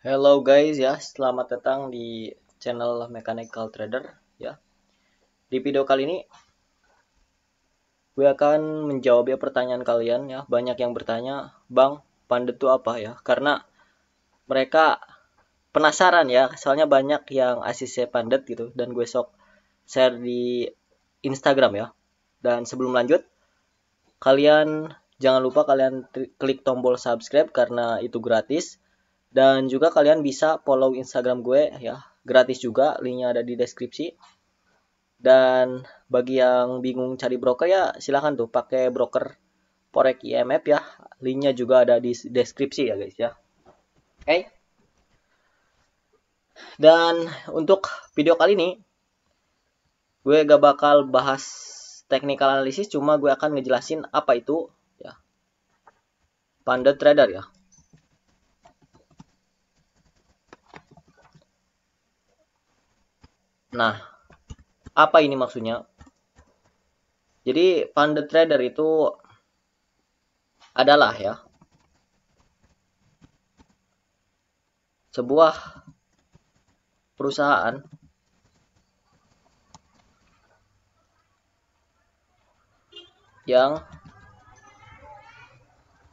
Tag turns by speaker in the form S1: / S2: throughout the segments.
S1: Hello guys ya, selamat datang di channel Mechanical Trader ya. Di video kali ini gue akan menjawab ya pertanyaan kalian ya. Banyak yang bertanya, "Bang, Pandet itu apa ya?" Karena mereka penasaran ya, soalnya banyak yang ACC Pandet gitu dan gue sok share di Instagram ya. Dan sebelum lanjut, kalian jangan lupa kalian klik tombol subscribe karena itu gratis. Dan juga kalian bisa follow Instagram gue ya, gratis juga, linknya ada di deskripsi. Dan bagi yang bingung cari broker ya silahkan tuh pakai broker Forex IMF ya, linknya juga ada di deskripsi ya guys ya. Oke. Dan untuk video kali ini gue gak bakal bahas technical analysis, cuma gue akan ngejelasin apa itu ya Pandet Trader ya. Nah, apa ini maksudnya? Jadi Pandet Trader itu adalah ya sebuah perusahaan yang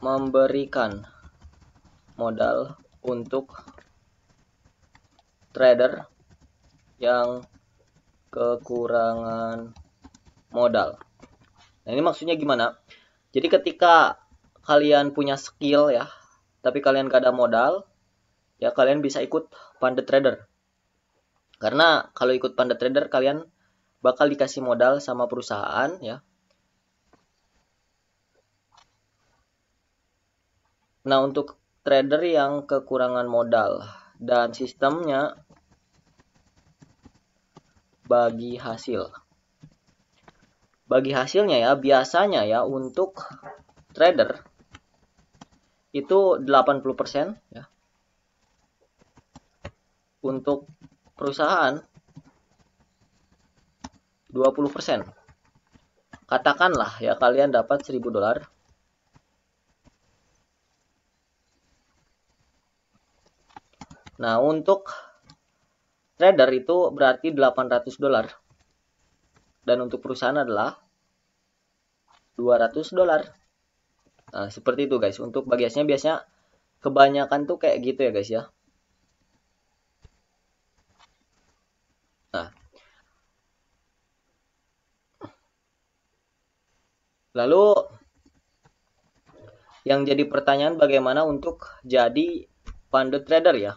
S1: memberikan modal untuk trader yang kekurangan modal. Nah, ini maksudnya gimana? Jadi ketika kalian punya skill ya, tapi kalian gak ada modal, ya kalian bisa ikut Pandet Trader. Karena kalau ikut Pandet Trader kalian bakal dikasih modal sama perusahaan ya. Nah, untuk trader yang kekurangan modal dan sistemnya bagi hasil. Bagi hasilnya ya, biasanya ya untuk trader itu 80% ya. Untuk perusahaan 20%. Katakanlah ya kalian dapat $1.000. Nah, untuk trader itu berarti $800. Dan untuk perusahaan adalah $200. Nah, seperti itu guys. Untuk bagi hasilnya biasanya kebanyakan tuh kayak gitu ya guys ya. Nah, lalu yang jadi pertanyaan bagaimana untuk jadi Pandet Trader ya.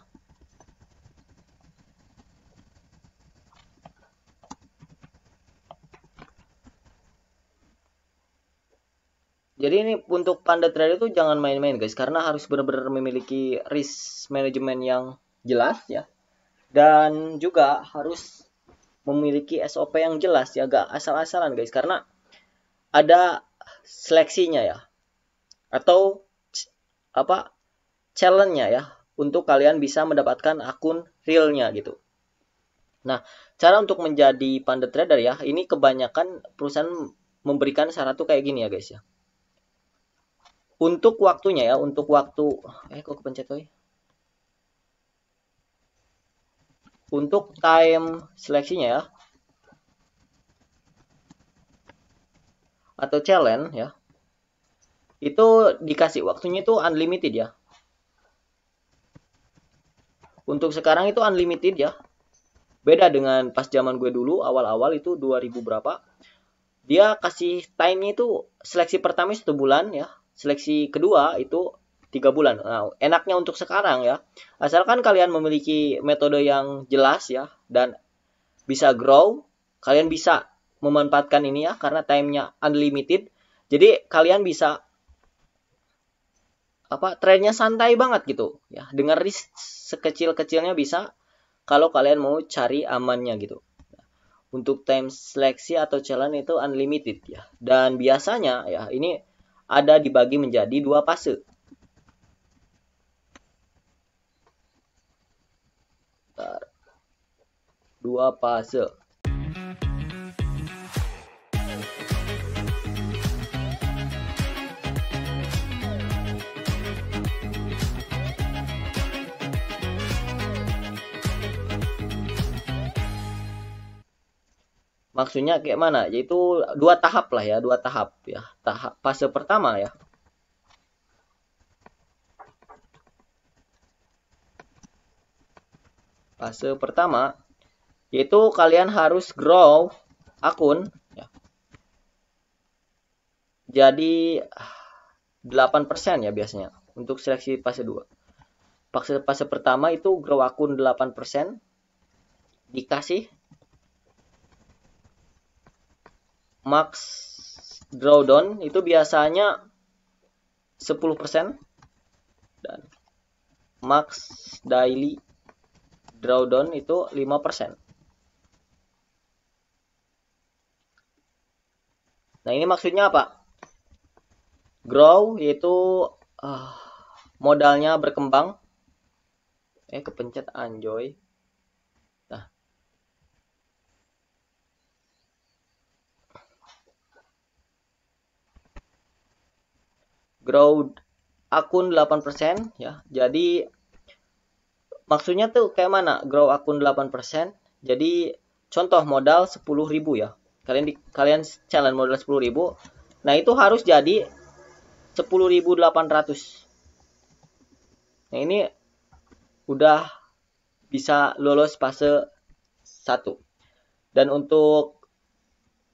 S1: Jadi ini untuk Pandet Trader itu jangan main-main guys, karena harus benar-benar memiliki risk management yang jelas ya. Dan juga harus memiliki SOP yang jelas ya, gak asal-asalan guys, karena ada seleksinya ya. Atau apa? Challenge-nya ya untuk kalian bisa mendapatkan akun realnya gitu. Nah, cara untuk menjadi Pandet Trader ya, ini kebanyakan perusahaan memberikan syarat tuh kayak gini ya guys ya. Untuk waktunya ya, untuk waktu kok kepencet coy. Untuk time seleksinya ya, atau challenge ya, itu dikasih waktunya itu unlimited ya. Untuk sekarang itu unlimited ya. Beda dengan pas zaman gue dulu awal-awal itu 2000 berapa. Dia kasih time itu seleksi pertama 1 bulan ya. Seleksi kedua itu 3 bulan. Nah, enaknya untuk sekarang ya, asalkan kalian memiliki metode yang jelas ya dan bisa grow, kalian bisa memanfaatkan ini ya karena time-nya unlimited. Jadi kalian bisa trendnya santai banget gitu ya, dengan risk sekecil-kecilnya bisa kalau kalian mau cari amannya gitu. Untuk time seleksi atau challenge itu unlimited ya, dan biasanya ya ini ada dibagi menjadi 2 fase. Bentar. 2 fase. Maksudnya kayak mana? Yaitu dua tahap lah ya, dua tahap ya. Tahap fase pertama ya. Fase pertama yaitu kalian harus grow akun ya. Jadi 8% ya biasanya untuk seleksi fase 2. Fase pertama itu grow akun 8%, dikasih max drawdown itu biasanya 10% dan max daily drawdown itu 5%. Nah, ini maksudnya apa? Grow yaitu modalnya berkembang. Kepencet anjoy. Nah. Grow akun 8% ya. Jadi maksudnya tuh kayak mana? Grow akun 8%. Jadi contoh modal 10.000 ya. Kalian challenge modal 10.000. Nah, itu harus jadi 10.800. Nah, ini udah bisa lolos fase 1. Dan untuk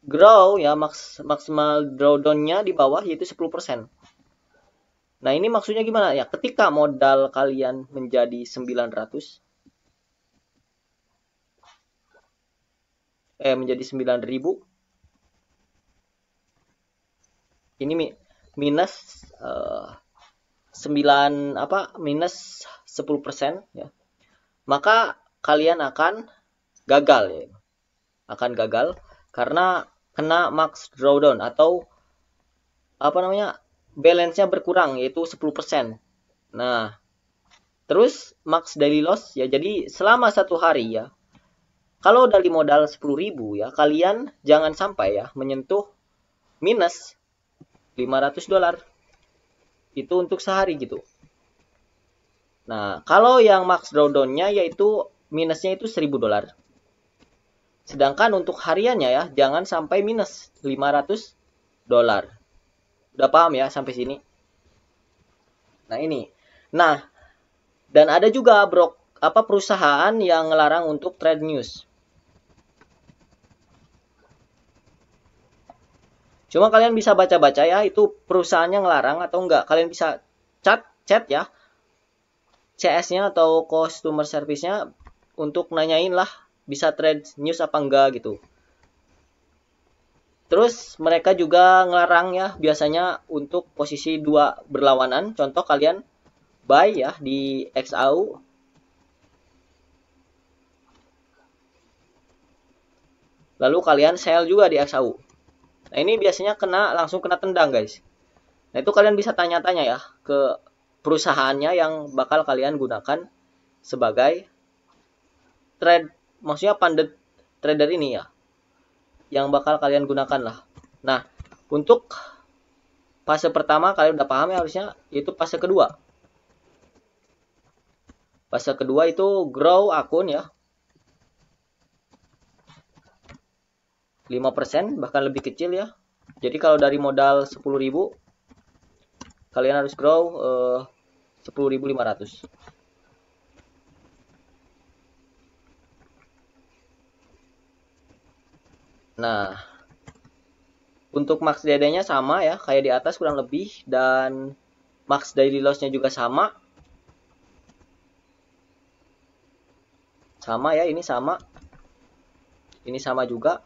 S1: grow ya maksimal drawdown-nya di bawah yaitu 10%. Nah, ini maksudnya gimana ya? Ketika modal kalian menjadi 900 menjadi 9.000, ini minus 10% ya. Maka kalian akan gagal ya. Akan gagal karena kena max drawdown atau balance-nya berkurang yaitu 10%. Nah, terus max daily loss ya, jadi selama 1 hari ya, kalau dari modal 10.000 ya, kalian jangan sampai ya menyentuh minus $500. Itu untuk sehari gitu. Nah, kalau yang max drawdown-nya yaitu minusnya itu $1.000. Sedangkan untuk hariannya ya, jangan sampai minus $500. Udah paham ya sampai sini? Nah, ini. Nah, dan ada juga perusahaan yang ngelarang untuk trade news. Cuma kalian bisa baca-baca ya, itu perusahaannya ngelarang atau enggak. Kalian bisa chat ya, CS-nya atau customer service-nya untuk nanyain lah, bisa trade news apa enggak gitu. Terus mereka juga ngelarang ya, biasanya untuk posisi 2 berlawanan. Contoh kalian buy ya di XAU. Lalu kalian sell juga di XAU. Nah, ini biasanya langsung kena tendang, guys. Nah, itu kalian bisa tanya-tanya ya ke perusahaannya yang bakal kalian gunakan sebagai maksudnya pandit trader ini ya, yang bakal kalian gunakan lah. Nah, untuk fase pertama kalian udah paham ya harusnya, itu fase kedua. Fase kedua itu grow akun ya. 5% bahkan lebih kecil ya. Jadi kalau dari modal 10.000 kalian harus grow 10.500. Nah, untuk max DD-nya sama ya, kayak di atas kurang lebih, dan max daily loss-nya juga sama. Sama ya, ini sama. Ini sama juga.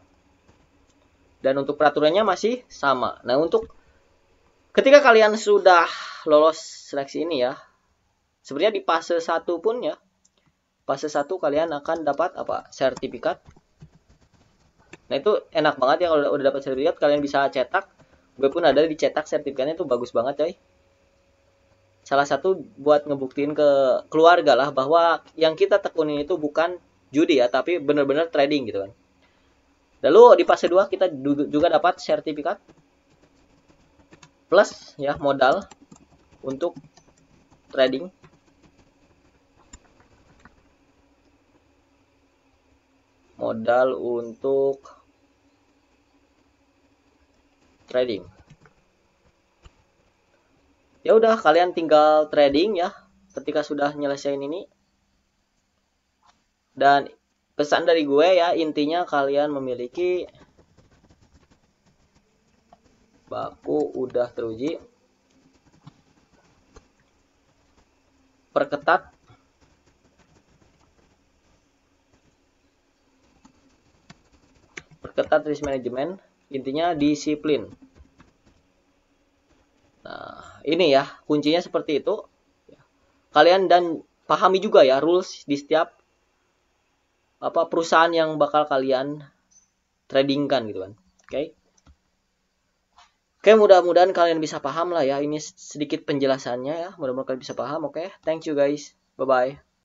S1: Dan untuk peraturannya masih sama. Nah, untuk ketika kalian sudah lolos seleksi ini ya, sebenarnya di fase 1 pun ya, fase 1 kalian akan dapat sertifikat. Nah, itu enak banget ya kalau udah dapat sertifikat, kalian bisa cetak. Gue pun ada dicetak sertifikatnya, itu bagus banget coy. Salah satu buat ngebuktiin ke keluarga lah bahwa yang kita tekunin itu bukan judi ya, tapi bener-bener trading gitu kan. Lalu di fase 2 kita juga dapat sertifikat plus ya modal untuk trading. Modal untuk trading. Ya udah, kalian tinggal trading ya ketika sudah nyelesain ini. Dan pesan dari gue ya, intinya kalian memiliki baku udah teruji, perketat risk management, intinya disiplin. Nah, ini ya kuncinya seperti itu. Kalian dan pahami juga ya rules di setiap perusahaan yang bakal kalian tradingkan gitu kan. Oke, mudah-mudahan kalian bisa paham lah ya. Ini sedikit penjelasannya ya. Mudah-mudahan kalian bisa paham. Oke, thank you guys. Bye bye.